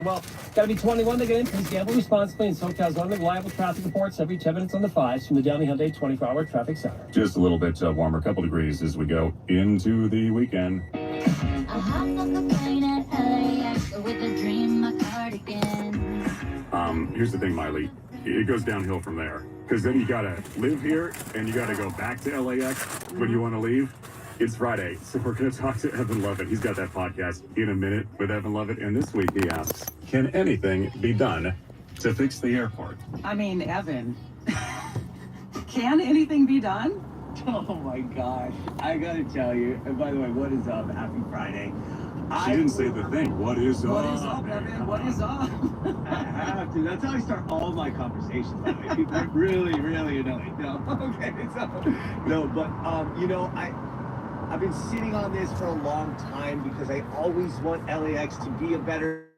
Well, gotta be 21 to get in. Please gamble responsibly. And SoCal's only reliable traffic reports every 10 minutes on the 5s from the Downey Hyundai 24-hour traffic center. Just a little bit warmer, a couple degrees as we go into the weekend. I hopped on the plane at LAX with a dream, my cardigan. Here's the thing, Miley. It goes downhill from there. Because then you gotta live here and you gotta go back to LAX when you want to leave. It's Friday, so we're going to talk to Evan Lovett. He's got that podcast, In a Minute with Evan Lovett. And this week he asks, can anything be done to fix the airport? I mean, Evan, can anything be done? Oh my gosh, I gotta tell you, and by the way, what is up? Happy Friday. She didn't say the thing. What is up? What is up, Evan? What is up? I have to. That's how I start all my conversations, by the way. People are really, really annoyed. No, okay, so, no, but, I've been sitting on this for a long time because I always want LAX to be a better.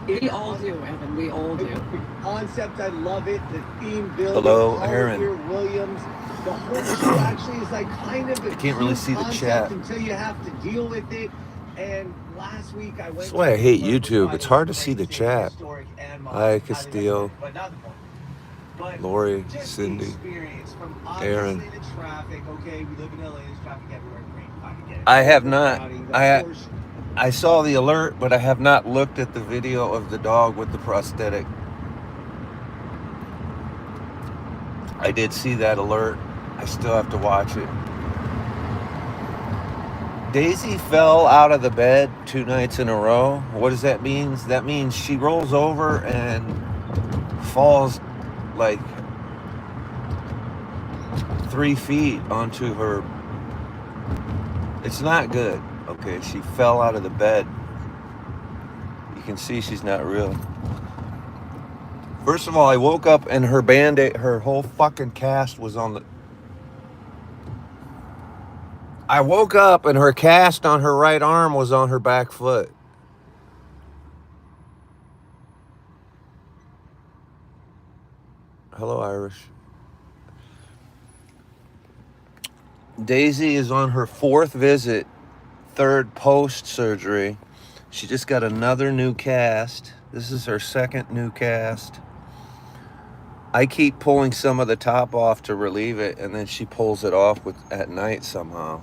We all do, Evan. We all do. The concept, I love it. The theme building. Hello, Aaron. Williams. The whole show actually is like kind of. I can't really see the chat until you have to deal with it. And last week I went. That's why I hate YouTube. It's hard to see the chat. Hi, Castillo, Lori, Cindy, Aaron. I have not. I saw the alert, but I have not looked at the video of the dog with the prosthetic. I did see that alert. I still have to watch it. Daisy fell out of the bed 2 nights in a row. What does that mean? That means she rolls over and falls like 3 feet onto her. It's not good. Okay, she fell out of the bed. You can see she's not real. First of all, I woke up and her band-aid, her whole fucking cast was on the... I woke up and her cast on her right arm was on her back foot. Hello, Irish. Daisy is on her 4th visit, 3rd post-surgery. She just got another new cast. This is her 2nd new cast. I keep pulling some of the top off to relieve it, and then she pulls it off at night somehow.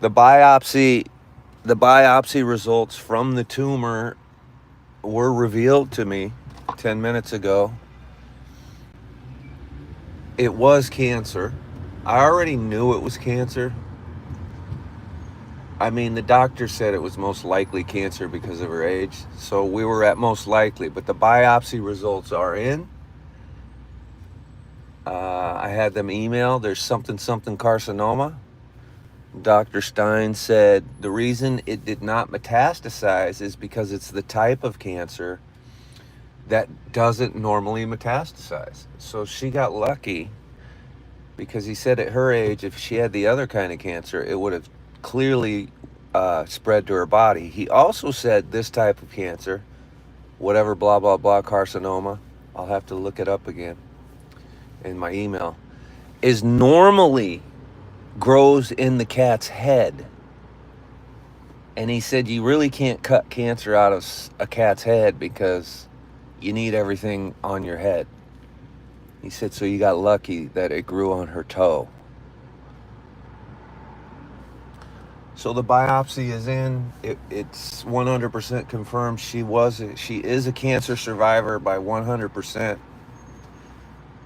The biopsy results from the tumor were revealed to me 10 minutes ago. It was cancer. I already knew it was cancer. I mean, the doctor said it was most likely cancer because of her age. So we were at most likely, but the biopsy results are in. I had them email. There's something carcinoma. Dr. Stein said the reason it did not metastasize is because it's the type of cancer that doesn't normally metastasize. So she got lucky because he said at her age, if she had the other kind of cancer, it would have clearly spread to her body. He also said this type of cancer, whatever blah blah blah carcinoma, I'll have to look it up again in my email, is normally grows in the cat's head. And he said you really can't cut cancer out of a cat's head because you need everything on your head. He said so you got lucky that it grew on her toe. So the biopsy is in. It's 100% confirmed she is a cancer survivor by 100%.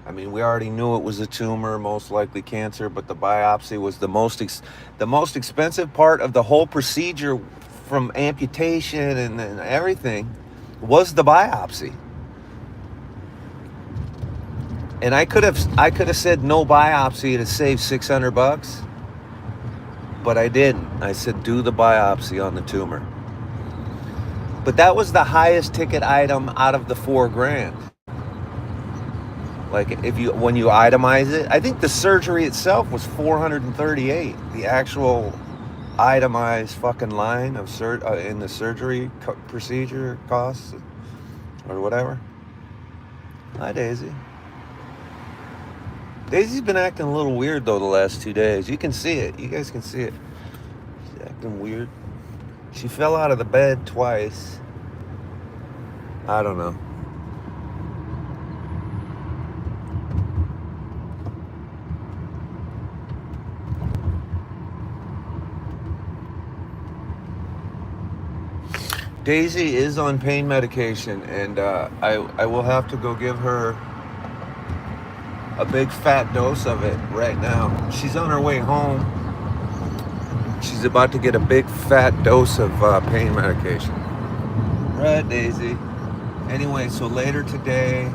I mean, we already knew it was a tumor, most likely cancer, but the biopsy was the most expensive part of the whole procedure, from amputation and everything, was the biopsy. And I could have said no biopsy to save $600. But I didn't. I said, do the biopsy on the tumor. But that was the highest ticket item out of the $4,000. Like when you itemize it, I think the surgery itself was $438. The actual itemized fucking line of in the surgery procedure costs or whatever. Hi, Daisy. Daisy's been acting a little weird though the last 2 days. You can see it. You guys can see it. She's acting weird. She fell out of the bed twice. I don't know. Daisy is on pain medication, and I will have to go give her a big fat dose of it right now. She's on her way home. She's about to get a big fat dose of pain medication. Right, Daisy. Anyway, so later today,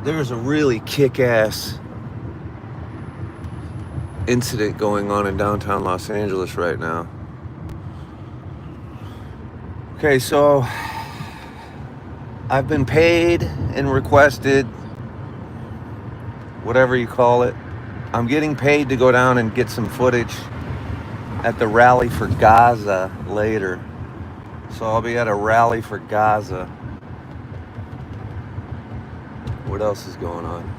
there's a really kick-ass incident going on in downtown Los Angeles right now. Okay, so I've been paid and requested, whatever you call it. I'm getting paid to go down and get some footage at the Rally for Gaza later. So I'll be at a Rally for Gaza. What else is going on?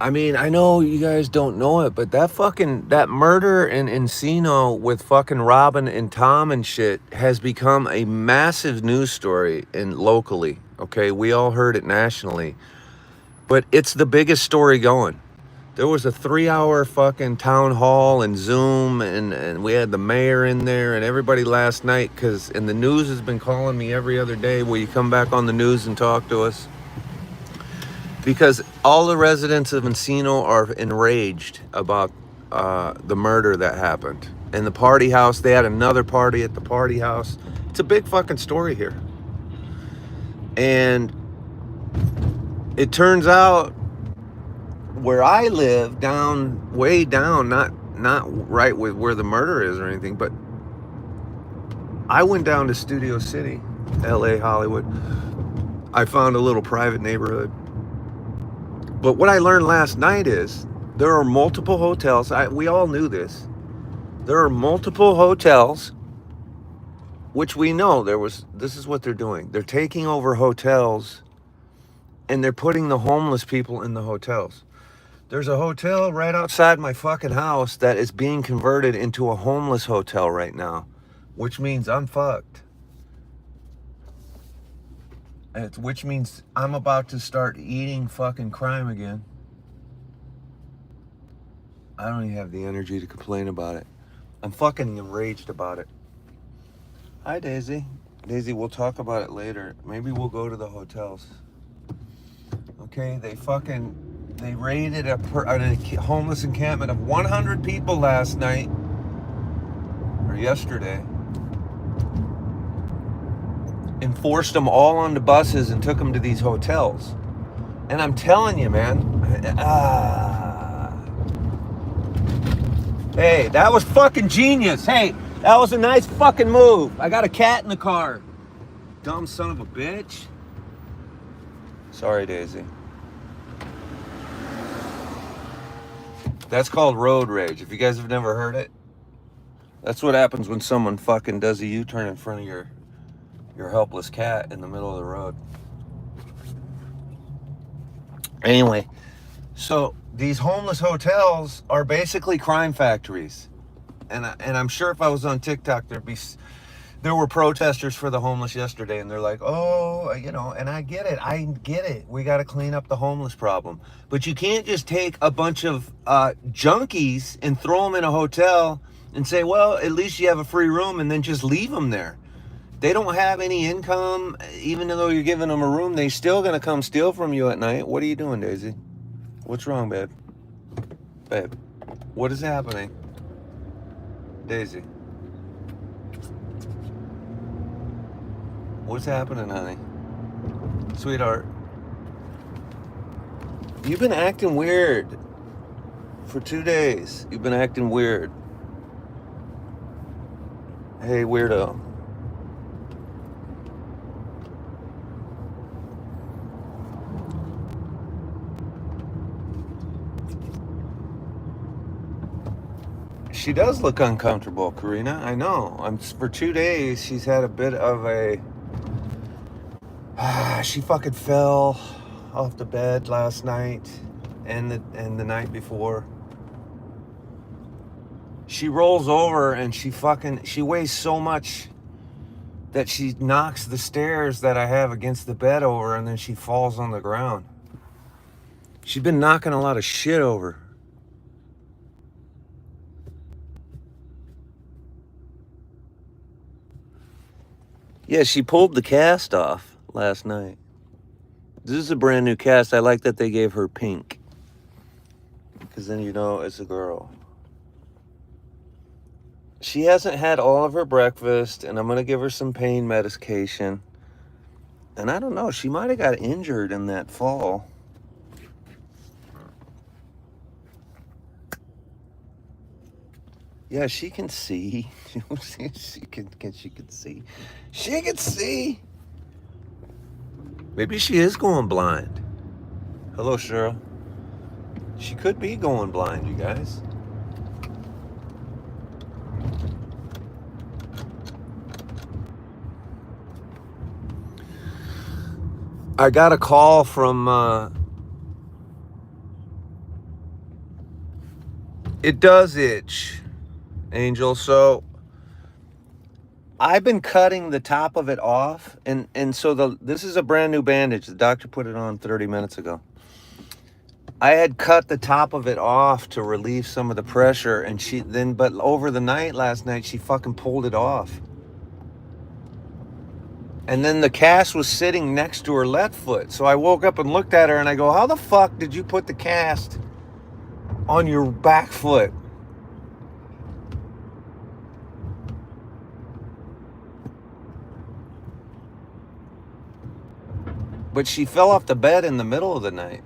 I mean, I know you guys don't know it, but that murder in Encino with fucking Robin and Tom and shit has become a massive news story locally. Okay, we all heard it nationally, but it's the biggest story going. There was a 3-hour fucking town hall and Zoom, and we had the mayor in there and everybody last night, and the news has been calling me every other day, will you come back on the news and talk to us? Because all the residents of Encino are enraged about the murder that happened. And the party house, they had another party at the party house. It's a big fucking story here. And it turns out where I live, way down, not right with where the murder is or anything, but I went down to Studio City, LA, Hollywood. I found a little private neighborhood. But what I learned last night is there are multiple hotels. We all knew this. There are multiple hotels, which we know this is what they're doing. They're taking over hotels and they're putting the homeless people in the hotels. There's a hotel right outside my fucking house that is being converted into a homeless hotel right now, which means I'm fucked. Which means I'm about to start eating fucking crime again. I don't even have the energy to complain about it. I'm fucking enraged about it. Hi, Daisy. Daisy, we'll talk about it later. Maybe we'll go to the hotels. Okay, they raided a homeless encampment of 100 people last night, or yesterday, and forced them all onto buses and took them to these hotels. And I'm telling you, man, hey, that was fucking genius. Hey, that was a nice fucking move. I got a cat in the car. Dumb son of a bitch. Sorry, Daisy. That's called road rage. If you guys have never heard it, that's what happens when someone fucking does a U-turn in front of your helpless cat in the middle of the road. Anyway, so these homeless hotels are basically crime factories. And I'm sure if I was on TikTok, there were protesters for the homeless yesterday, and they're like, oh, and I get it. We got to clean up the homeless problem. But you can't just take a bunch of junkies and throw them in a hotel and say, well, at least you have a free room, and then just leave them there. They don't have any income. Even though you're giving them a room, they still gonna come steal from you at night. What are you doing, Daisy? What's wrong, babe? Babe, what is happening? Daisy. What's happening, honey? Sweetheart. You've been acting weird. For 2 days, you've been acting weird. Hey, weirdo. She does look uncomfortable, Karina. I know. For 2 days, she's had a bit of a She fucking fell off the bed last night and the night before. She rolls over and she weighs so much that she knocks the stairs that I have against the bed over, and then she falls on the ground. She's been knocking a lot of shit over. Yeah, she pulled the cast off last night. This is a brand new cast. I like that they gave her pink, because then you know it's a girl. She hasn't had all of her breakfast, and I'm going to give her some pain medication. And I don't know, she might have got injured in that fall. Yeah, she can see. She can see. She can see. Maybe she is going blind. Hello, Cheryl. She could be going blind, you guys. I got a call from it does itch, Angel. So I've been cutting the top of it off, and so this is a brand new bandage. The doctor put it on 30 minutes ago. I had cut the top of it off to relieve some of the pressure, and but over the night last night she fucking pulled it off. And then the cast was sitting next to her left foot. So I woke up and looked at her and I go, how the fuck did you put the cast on your back foot? But she fell off the bed in the middle of the night.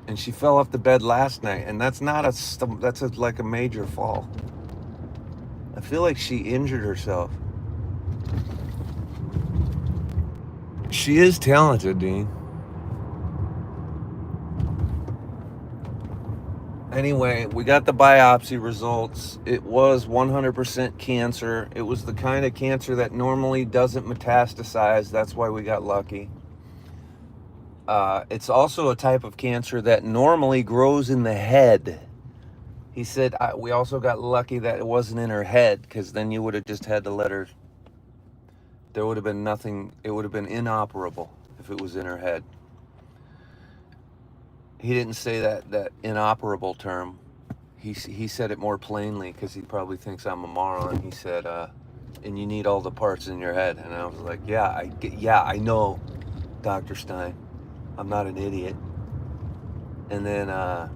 And she fell off the bed last night. And that's like a major fall. I feel like she injured herself. She is talented, Dean. Anyway, we got the biopsy results. It was 100% cancer. It was the kind of cancer that normally doesn't metastasize. That's why we got lucky. It's also a type of cancer that normally grows in the head. He said we also got lucky that it wasn't in her head, because then you would have just had to let her. There would have been nothing. It would have been inoperable if it was in her head. He didn't say that inoperable term. He said it more plainly, because he probably thinks I'm a moron. He said, and you need all the parts in your head. And I was like, yeah, I know, Dr. Stein. I'm not an idiot. And then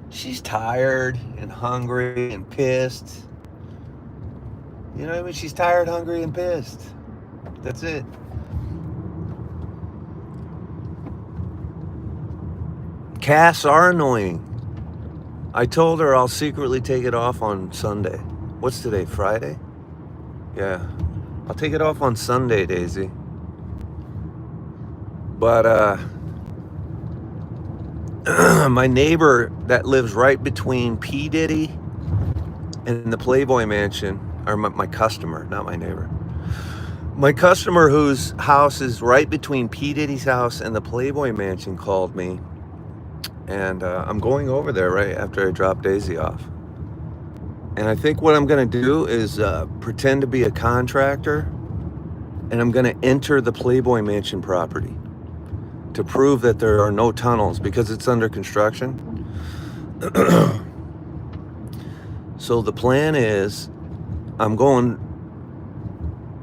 she's tired and hungry and pissed. You know what I mean? She's tired, hungry, and pissed. That's it. Casts are annoying. I told her I'll secretly take it off on Sunday. What's today, Friday? Yeah. I'll take it off on Sunday, Daisy. But, my neighbor that lives right between P. Diddy and the Playboy Mansion, or my customer, not my neighbor. My customer, whose house is right between P. Diddy's house and the Playboy Mansion, called me. And I'm going over there right after I drop Daisy off. And I think what I'm going to do is pretend to be a contractor. And I'm going to enter the Playboy Mansion property to prove that there are no tunnels, because it's under construction. So the plan is, I'm going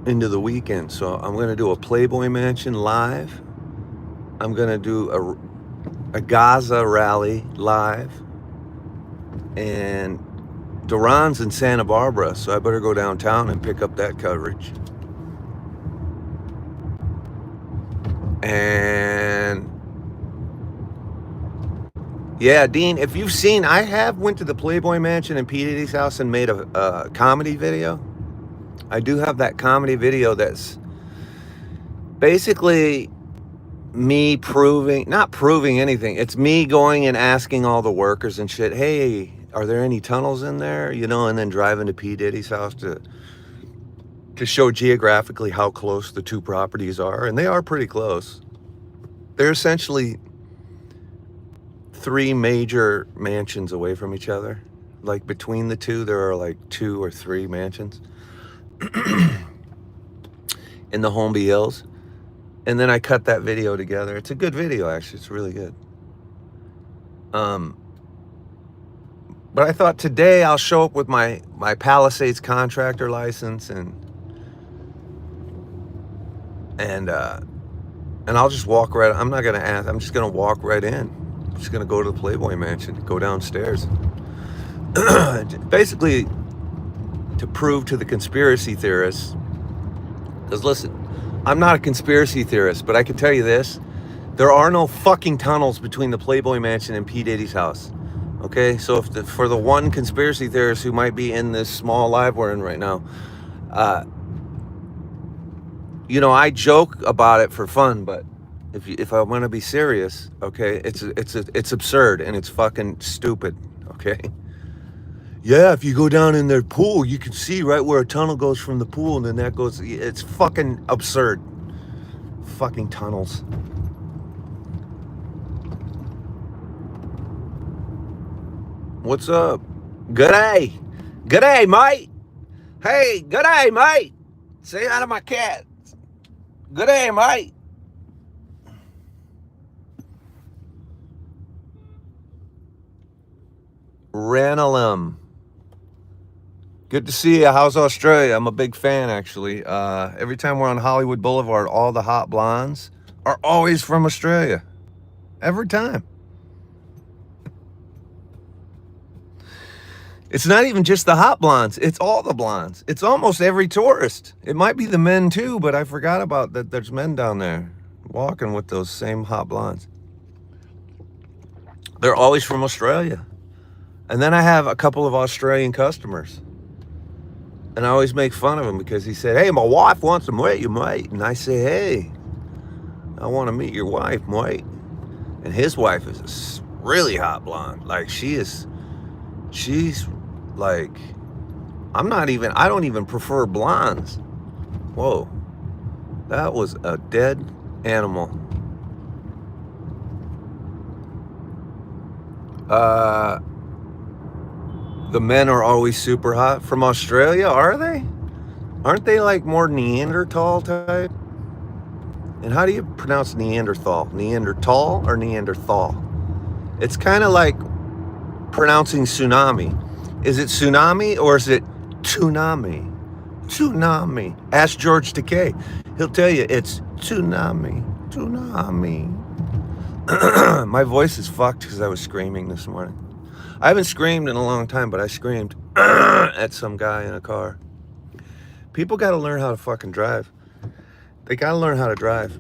into the weekend, so I'm going to do a Playboy Mansion live. I'm going to do a Gaza rally live. And Duran's in Santa Barbara, so I better go downtown and pick up that coverage. And yeah, Dean, if you've seen, I have went to the Playboy Mansion and P. Diddy's house and made a comedy video. I do have that comedy video that's basically me not proving anything. It's me going and asking all the workers and shit, hey, are there any tunnels in there? You know, and then driving to P. Diddy's house to to show geographically how close the two properties are, and they are pretty close. They're essentially 3 major mansions away from each other. Like between the two, there are like 2 or 3 mansions in the Holmby Hills. And then I cut that video together. It's a good video, actually. It's really good. But I thought today I'll show up with my Palisades contractor license and I'll just walk right. I'm not gonna ask. I'm just gonna walk right in. I'm just gonna go to the Playboy Mansion, go downstairs. Basically, to prove to the conspiracy theorists. Because listen, I'm not a conspiracy theorist, but I can tell you this: there are no fucking tunnels between the Playboy Mansion and P. Diddy's house. Okay, so for the one conspiracy theorist who might be in this small live we're in right now, you know, I joke about it for fun, but if I want to be serious, okay, it's absurd and it's fucking stupid. Okay. Yeah, if you go down in their pool, you can see right where a tunnel goes from the pool, and then that goes. It's fucking absurd. Fucking tunnels. What's up? G'day. G'day, mate. Hey, g'day, mate. Say hi to my cat. G'day, mate. Ranelum. Good to see you. How's Australia? I'm a big fan, actually. Every time we're on Hollywood Boulevard, all the hot blondes are always from Australia. Every time. It's not even just the hot blondes. It's all the blondes. It's almost every tourist. It might be the men too, but I forgot about that. There's men down there walking with those same hot blondes. They're always from Australia. And then I have a couple of Australian customers. And I always make fun of him because he said, hey, my wife wants to meet you, mate. And I say, hey, I want to meet your wife, mate. And his wife is a really hot blonde. Like she's like, I don't even prefer blondes. Whoa, that was a dead animal. The men are always super hot from Australia, are they? Aren't they like more Neanderthal type? And how do you pronounce Neanderthal? Neanderthal or Neanderthal? It's kind of like pronouncing tsunami. Is it tsunami or is it tsunami? Tsunami. Ask George Takei. He'll tell you it's tsunami. Tsunami. My voice is fucked because I was screaming this morning. I haven't screamed in a long time, but I screamed at some guy in a car. People got to learn how to fucking drive. They got to learn how to drive.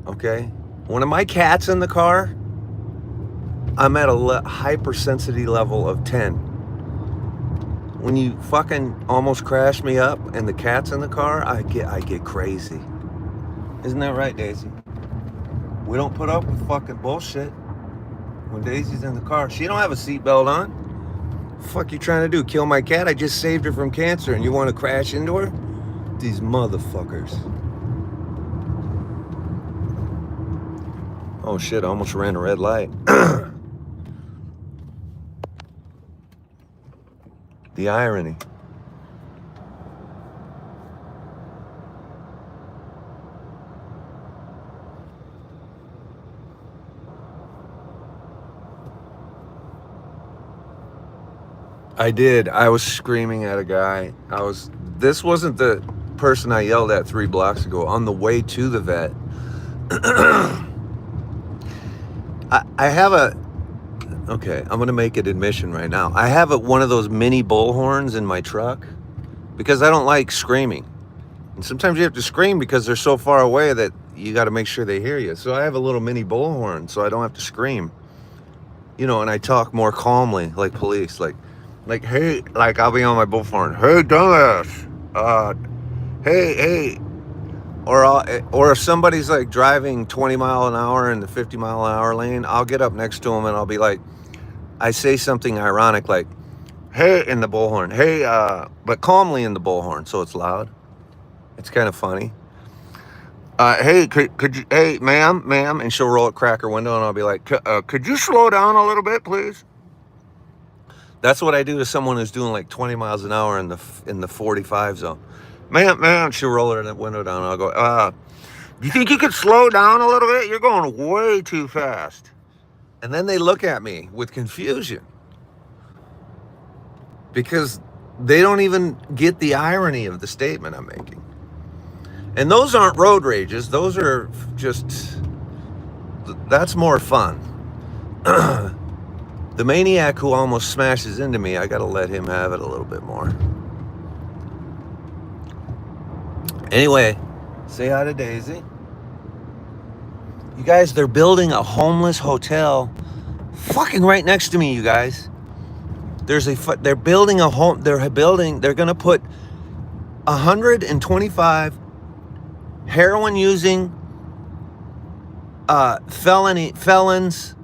Okay? One of my cats in the car, I'm at a hypersensitivity level of 10. When you fucking almost crash me up and the cat's in the car, I get crazy. Isn't that right, Daisy? We don't put up with fucking bullshit. When Daisy's in the car, she don't have a seatbelt on. What the fuck you trying to do? Kill my cat? I just saved her from cancer and you want to crash into her? These motherfuckers. Oh shit, I almost ran a red light. The irony. I did. I was screaming at a guy. This wasn't the person I yelled at 3 blocks ago. On the way to the vet. I have okay, I'm going to make an admission right now. I have one of those mini bullhorns in my truck because I don't like screaming. And sometimes you have to scream because they're so far away that you got to make sure they hear you. So I have a little mini bullhorn so I don't have to scream. You know, and I talk more calmly like police, like hey, like I'll be on my bullhorn. Hey, dumbass. Hey. Or if somebody's like driving 20 mile an hour in the 50 mile an hour lane, I'll get up next to them and I'll be like, I say something ironic like, hey, in the bullhorn. Hey, but calmly in the bullhorn so it's loud. It's kind of funny. Hey, could you, hey, ma'am, and she'll roll a crack her window, and I'll be like, could you slow down a little bit, please? That's what I do to someone who's doing like 20 miles an hour in the 45 zone. Ma'am, she'll roll her window down, and I'll go, do you think you could slow down a little bit? You're going way too fast. And then they look at me with confusion because they don't even get the irony of the statement I'm making. And those aren't road rages. Those are just, that's more fun. The maniac who almost smashes into me, I got to let him have it a little bit more. Anyway, say hi to Daisy. You guys, they're building a homeless hotel fucking right next to me, you guys. They're building a home, they're going to put 125 heroin using felons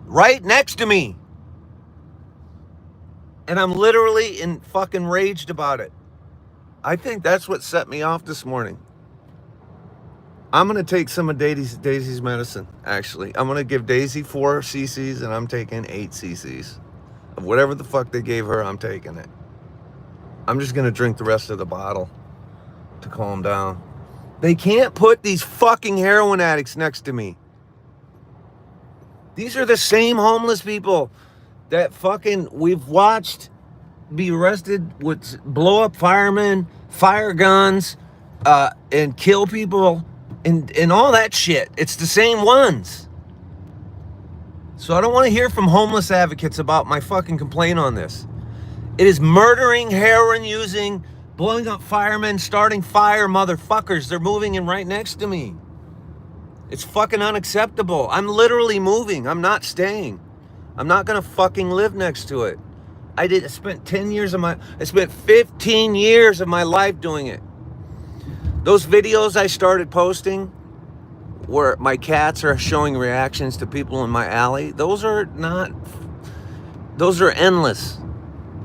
right next to me. And I'm literally in fucking raged about it. I think that's what set me off this morning. I'm going to take some of Daisy's medicine, actually. I'm going to give Daisy 4 cc's, and I'm taking 8 cc's. Of whatever the fuck they gave her, I'm taking it. I'm just going to drink the rest of the bottle to calm down. They can't put these fucking heroin addicts next to me. These are the same homeless people that fucking we've watched be arrested with blow up firemen, fire guns, and kill people. And all that shit. It's the same ones. So I don't want to hear from homeless advocates about my fucking complaint on this. It is murdering, heroin using, blowing up firemen, starting fire motherfuckers. They're moving in right next to me. It's fucking unacceptable. I'm literally moving. I'm not staying. I'm not gonna fucking live next to it. I spent 15 years of my life doing it. Those videos I started posting where my cats are showing reactions to people in my alley, those are endless.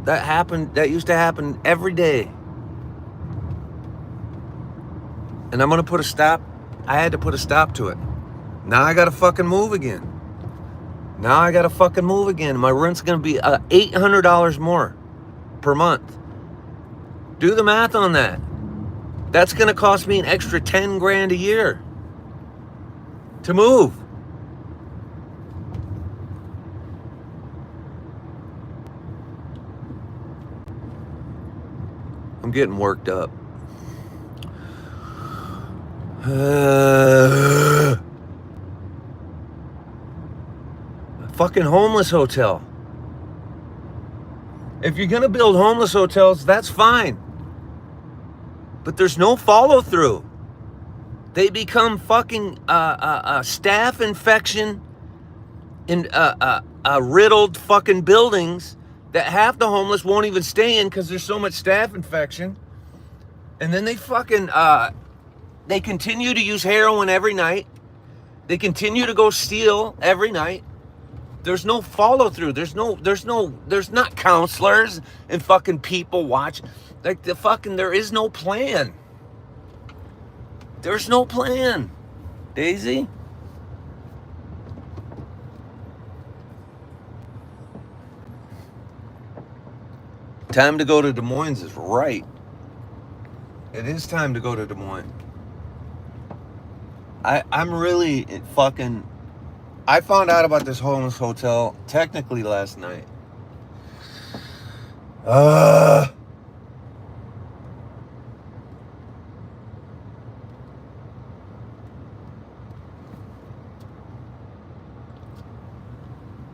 That used to happen every day. And I'm going to put a stop. I had to put a stop to it. Now I got to fucking move again. My rent's going to be $800 more per month. Do the math on that. That's going to cost me an extra 10 grand a year to move. I'm getting worked up. Fucking homeless hotel. If you're going to build homeless hotels, that's fine. But there's no follow through. They become fucking staph infection and riddled fucking buildings that half the homeless won't even stay in because there's so much staph infection. And then they fucking they continue to use heroin every night. They continue to go steal every night. There's no follow through. There's not counselors and fucking people watch. Like there is no plan. There's no plan. Daisy? Time to go to Des Moines is right. It is time to go to Des Moines. I'm really fucking... I found out about this homeless hotel technically last night.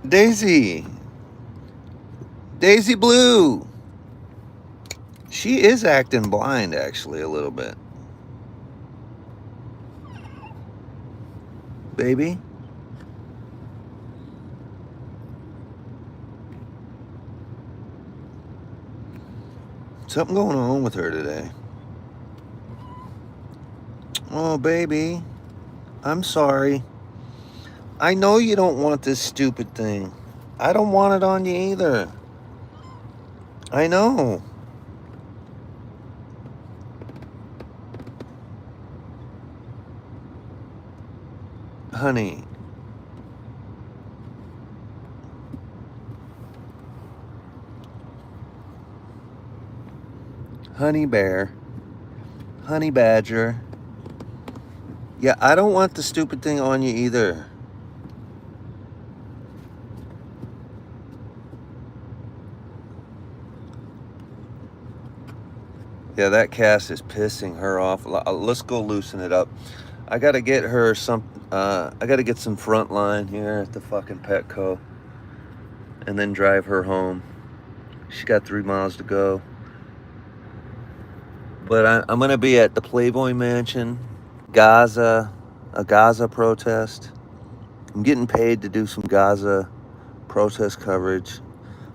Daisy Blue. She is acting blind, actually, a little bit. Baby. Something going on with her today. Oh, baby. I'm sorry. I know you don't want this stupid thing. I don't want it on you either. I know. Honey. Honey bear. Honey badger. Yeah, I don't want the stupid thing on you either. Yeah, that cast is pissing her off. Let's go loosen it up. I gotta get her some. I gotta get some front line here at the fucking Petco, and then drive her home. She got 3 miles to go. But I'm gonna be at the Playboy Mansion, a Gaza protest. I'm getting paid to do some Gaza protest coverage.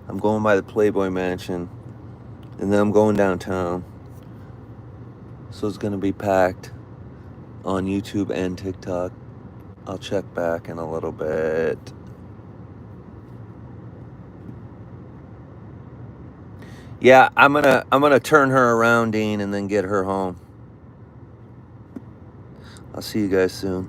I'm going by the Playboy Mansion, and then I'm going downtown. So it's gonna be packed on YouTube and TikTok. I'll check back in a little bit. Yeah, I'm gonna turn her around, Dean, and then get her home. I'll see you guys soon.